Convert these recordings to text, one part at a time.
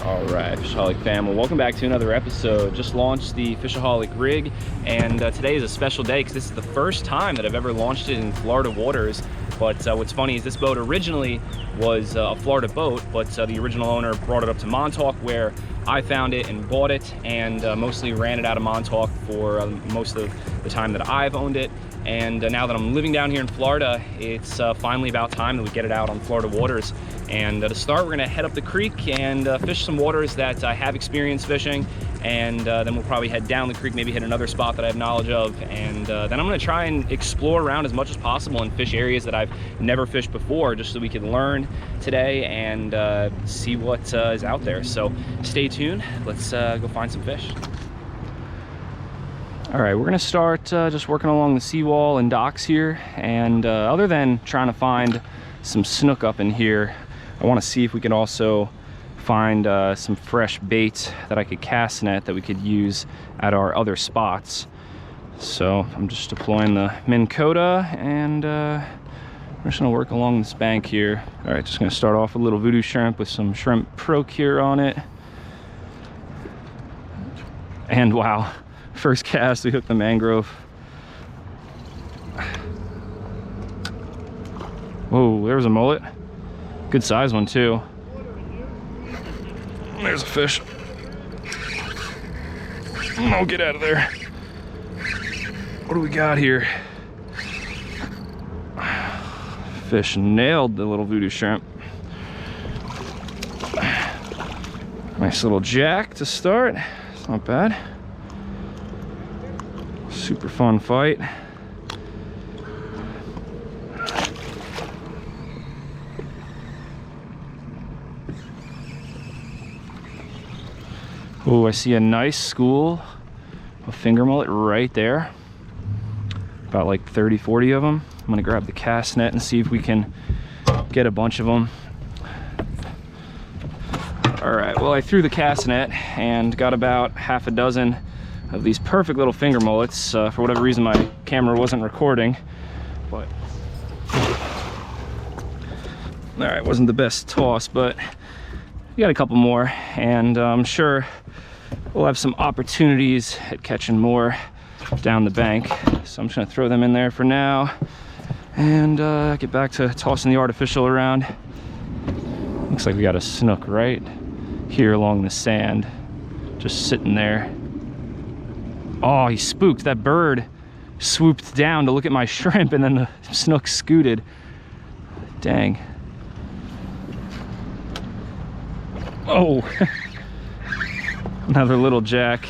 All right, FishAholic fam, well, welcome back to another episode. Just launched the FishAholic rig, and today is a special day because this is the first time that I've ever launched it in Florida waters. But what's funny is this boat originally was a Florida boat, but the original owner brought it up to Montauk where I found it and bought it, and mostly ran it out of Montauk for most of the time that I've owned it. And now that I'm living down here in Florida, it's finally about time that we get it out on Florida waters. And to start, we're gonna head up the creek and fish some waters that I have experience fishing. And then we'll probably head down the creek, maybe hit another spot that I have knowledge of. And then I'm gonna try and explore around as much as possible and fish areas that I've never fished before, just so we can learn today and see what is out there. So stay tuned, let's go find some fish. All right, we're gonna start just working along the seawall and docks here. And other than trying to find some snook up in here, I wanna see if we can also find some fresh bait that I could cast net that we could use at our other spots. So I'm just deploying the Minn Kota, and I'm just gonna work along this bank here. All right, just gonna start off with a little voodoo shrimp with some shrimp procure on it. And wow, first cast, we hooked the mangrove. Whoa, there was a mullet. Good size one too. There's a fish. Oh, get out of there. What do we got here? Fish nailed the little voodoo shrimp. Nice little jack to start. It's not bad. Super fun fight. Oh, I see a nice school of finger mullet right there. About like 30, 40 of them. I'm gonna grab the cast net and see if we can get a bunch of them. All right, well, I threw the cast net and got about half a dozen of these perfect little finger mullets. For whatever reason, my camera wasn't recording, but all right, wasn't the best toss, but we got a couple more, and I'm sure we'll have some opportunities at catching more down the bank. So I'm just gonna throw them in there for now and get back to tossing the artificial around. Looks like we got a snook right here along the sand, just sitting there. Oh, he spooked. That bird swooped down to look at my shrimp, and then the snook scooted. Dang. Oh. Another little jack.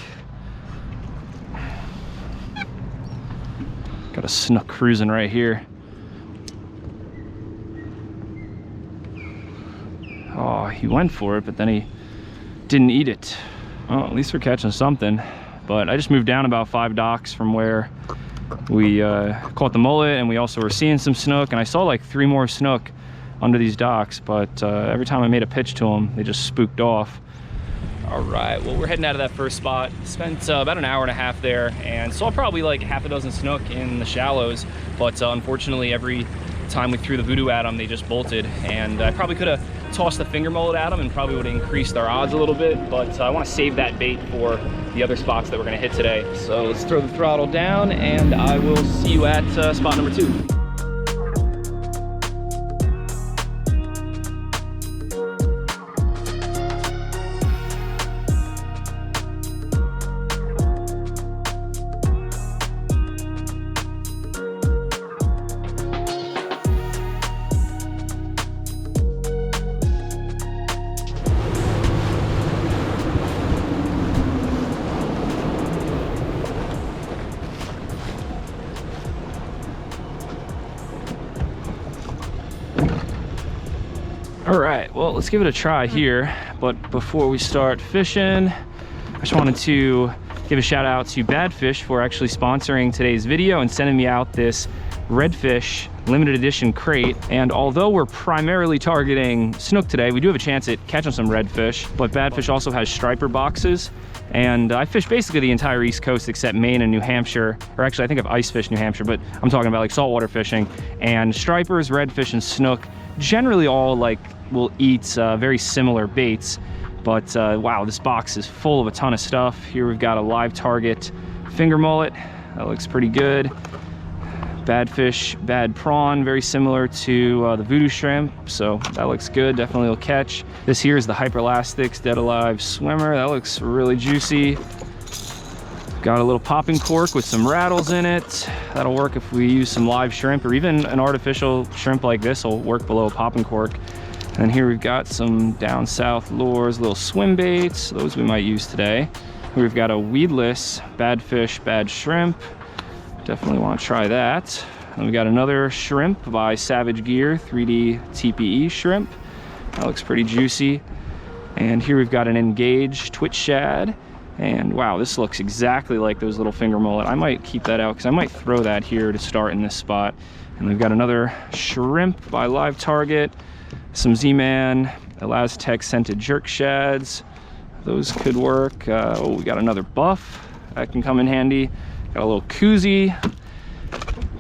Got a snook cruising right here. Oh, he went for it, but then he didn't eat it. Well, at least we're catching something. But I just moved down about 5 docks from where we caught the mullet, and we also were seeing some snook, and I saw like 3 more snook under these docks, but every time I made a pitch to them, they just spooked off. All right, well, we're heading out of that first spot. Spent about an hour and a half there and saw probably like half a dozen snook in the shallows, but unfortunately every time we threw the voodoo at them, they just bolted, and I probably could have tossed the finger mullet at them and probably would have increased our odds a little bit, but I want to save that bait for the other spots that we're going to hit today. So let's throw the throttle down, and I will see you at spot number 2. All right, well, let's give it a try here. But before we start fishing, I just wanted to give a shout out to Badfish for actually sponsoring today's video and sending me out this redfish limited edition crate. And although we're primarily targeting snook today, we do have a chance at catching some redfish, but Badfish also has striper boxes. And I fish basically the entire East Coast except Maine and New Hampshire, or actually I think I've ice fished New Hampshire, but I'm talking about like saltwater fishing. And stripers, redfish, and snook generally all like will eat very similar baits. But wow, this box is full of a ton of stuff. Here we've got a live target finger mullet. That looks pretty good. Badfish, bad prawn, very similar to the voodoo shrimp, so that looks good, definitely will catch. This here is the Hyperlastics Dead Alive Swimmer. That looks really juicy. Got a little popping cork with some rattles in it. That'll work if we use some live shrimp, or even an artificial shrimp like this will work below a popping cork. And here we've got some down south lures, little swim baits. Those we might use today. We've got a weedless Badfish, Bad Shrimp. Definitely want to try that. And we got another shrimp by Savage Gear, 3D TPE shrimp. That looks pretty juicy. And here we've got an Engage Twitch Shad. And wow, this looks exactly like those little finger mullet. I might keep that out because I might throw that here to start in this spot. And we've got another shrimp by Live Target. Some Z-Man Elastec scented jerk shads. Those could work. Oh, we got another buff. That can come in handy. Got a little koozie.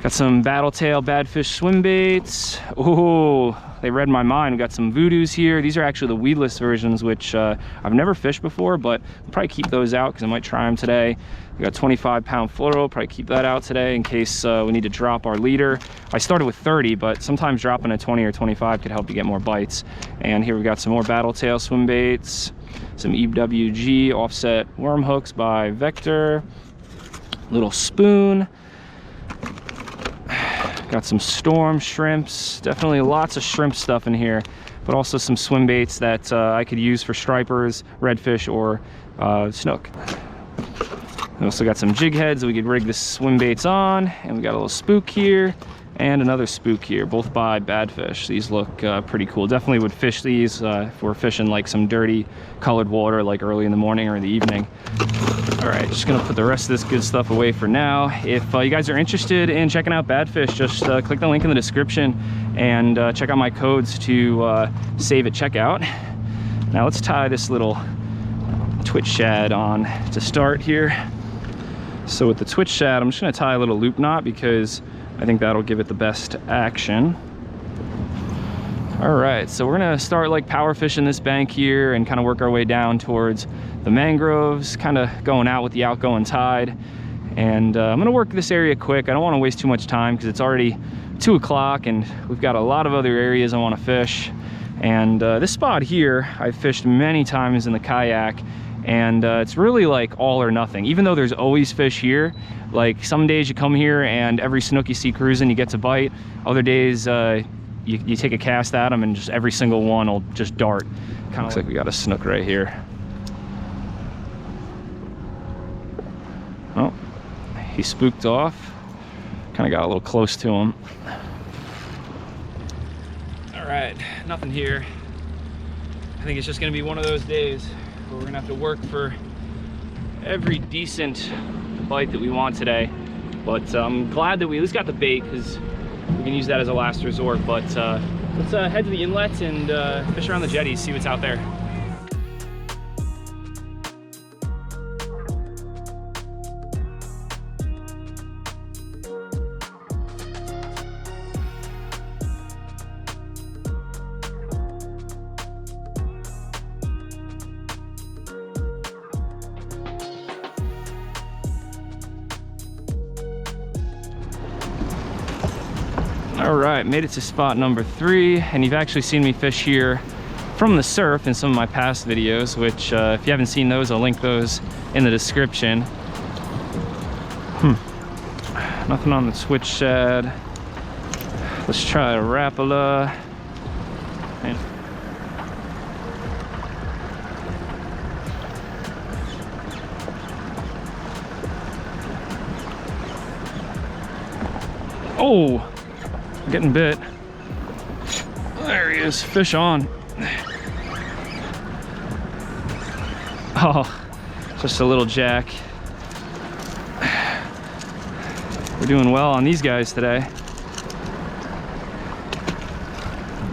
Got some Battletail Badfish swim baits. Oh, they read my mind. We got some voodoos here. These are actually the weedless versions, which I've never fished before, but I'll probably keep those out because I might try them today. We got 25-pound fluoro. Probably keep that out today in case we need to drop our leader. I started with 30, but sometimes dropping a 20 or 25 could help you get more bites. And here we got some more Battletail swim baits. Some EWG offset worm hooks by Vector. Little spoon. Got some storm shrimps. Definitely lots of shrimp stuff in here, but also some swim baits that I could use for stripers, redfish, or snook. We also got some jig heads that we could rig the swim baits on, and we got a little spook here and another spook here, both by Badfish. These look pretty cool. Definitely would fish these if we're fishing like some dirty colored water like early in the morning or in the evening. All right, just gonna put the rest of this good stuff away for now. If you guys are interested in checking out Badfish, just click the link in the description and check out my codes to save at checkout. Now let's tie this little Twitch shad on to start here. So with the Twitch shad, I'm just gonna tie a little loop knot because I think that'll give it the best action. All right, so we're gonna start like power fishing this bank here and kind of work our way down towards the mangroves, kind of going out with the outgoing tide. And I'm gonna work this area quick. I don't wanna waste too much time because it's already 2 o'clock and we've got a lot of other areas I wanna fish. And this spot here, I've fished many times in the kayak, and it's really like all or nothing. Even though there's always fish here, like some days you come here and every snook you see cruising, you get to bite. Other days, you take a cast at them and just every single one will just dart. Kind of looks like we got a snook right here. Oh, he spooked off. Kind of got a little close to him. All right, nothing here. I think it's just gonna be one of those days where we're gonna have to work for every decent bite that we want today. But I'm glad that we at least got the bait because we can use that as a last resort. But let's head to the inlet and fish around the jetties, see what's out there. All right, made it to spot number 3, and you've actually seen me fish here from the surf in some of my past videos, which if you haven't seen those, I'll link those in the description. Nothing on the Twitch shad. Let's try a Rapala. And oh, getting bit. There he is, fish on. Oh, just a little jack. We're doing well on these guys today.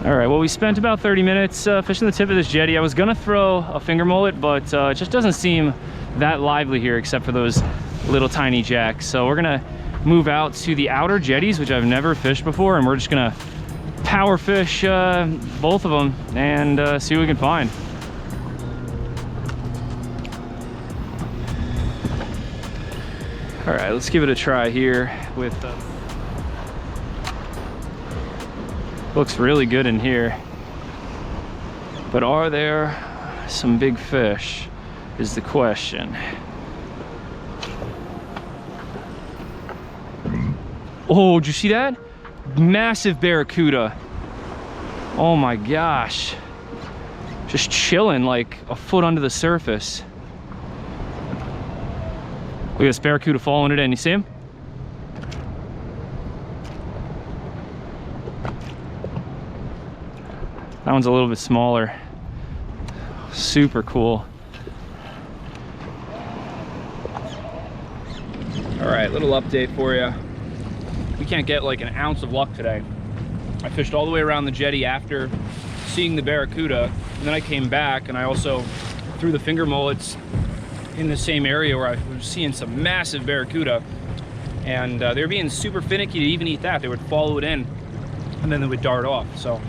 All right, well, we spent about 30 minutes fishing the tip of this jetty. I was gonna throw a finger mullet, but it just doesn't seem that lively here except for those little tiny jacks. So we're gonna move out to the outer jetties, which I've never fished before, and we're just gonna power fish both of them and see what we can find. All right, let's give it a try here with looks really good in here, but are there some big fish is the question. Oh, did you see that? Massive barracuda. Oh my gosh. Just chilling like a foot under the surface. Look at this barracuda following it in. You see him? That one's a little bit smaller. Super cool. All right, little update for you. We can't get like an ounce of luck today. I fished all the way around the jetty after seeing the barracuda, and then I came back and I also threw the finger mullets in the same area where I was seeing some massive barracuda, and they were being super finicky to even eat that. They would follow it in and then they would dart off. So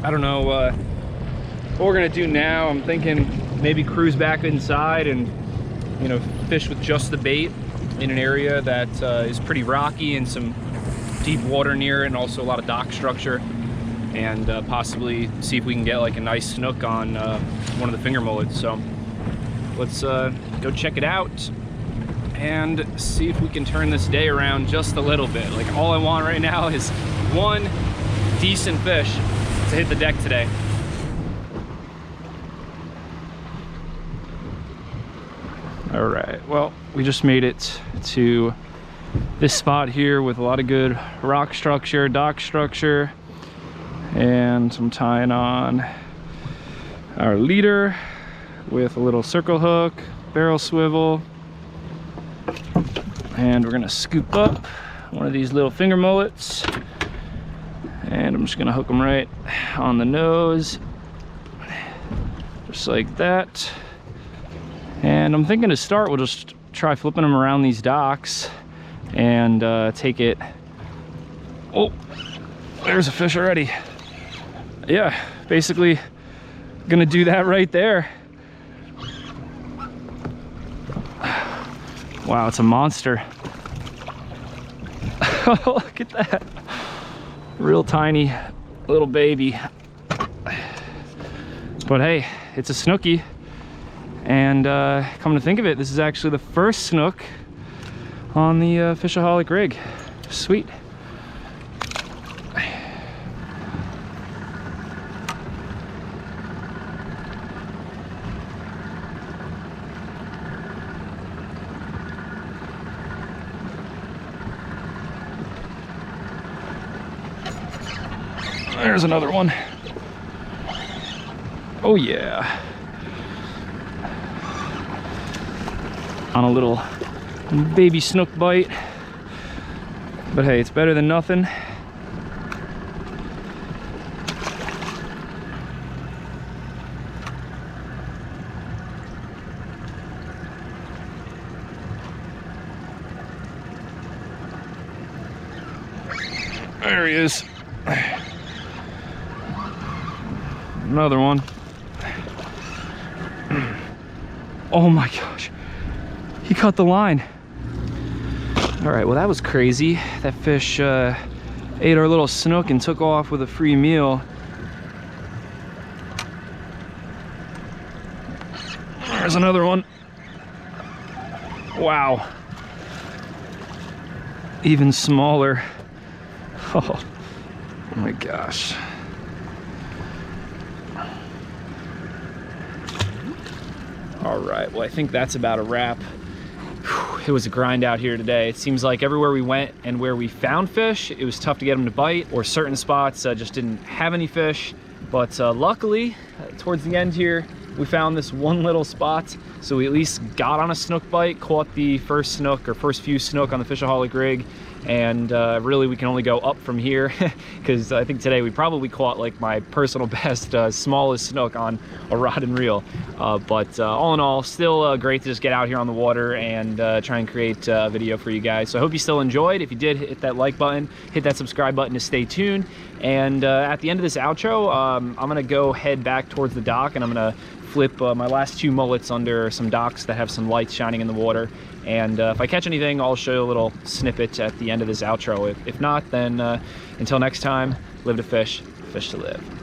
I don't know what we're gonna do now. I'm thinking maybe cruise back inside and, you know, fish with just the bait in an area that is pretty rocky and some deep water near it, and also a lot of dock structure, and possibly see if we can get like a nice snook on one of the finger mullets. So let's go check it out and see if we can turn this day around just a little bit. Like, all I want right now is one decent fish to hit the deck today. All right, well, we just made it to this spot here with a lot of good rock structure, dock structure, and I'm tying on our leader with a little circle hook, barrel swivel, and we're gonna scoop up one of these little finger mullets, and I'm just gonna hook them right on the nose, just like that. And I'm thinking to start, we'll just try flipping them around these docks and take it. Oh, there's a fish already. Yeah, basically gonna do that right there. Wow, it's a monster. Look at that. Real tiny little baby. But hey, it's a snooky. And come to think of it, this is actually the first snook on the FishAholic rig. Sweet. There's another one. Oh yeah. On a little baby snook bite, but hey, it's better than nothing. There he is. Another one. Oh my gosh. He cut the line. All right, well, that was crazy. That fish ate our little snook and took off with a free meal. There's another one. Wow. Even smaller. Oh my gosh. All right, well, I think that's about a wrap. It was a grind out here today. It seems like everywhere we went and where we found fish, it was tough to get them to bite, or certain spots just didn't have any fish. But luckily, towards the end here, we found this one little spot. So we at least got on a snook bite, caught the first snook or first few snook on the FishAholic rig, and really we can only go up from here because I think today we probably caught like my personal best smallest snook on a rod and reel. But all in all, still great to just get out here on the water and try and create a video for you guys. So I hope you still enjoyed. If you did, hit that like button, hit that subscribe button to stay tuned. And at the end of this outro, I'm gonna go head back towards the dock, and I'm gonna flip my last 2 mullets under some docks that have some lights shining in the water. And if I catch anything, I'll show you a little snippet at the end of this outro. If not, then until next time, live to fish, fish to live.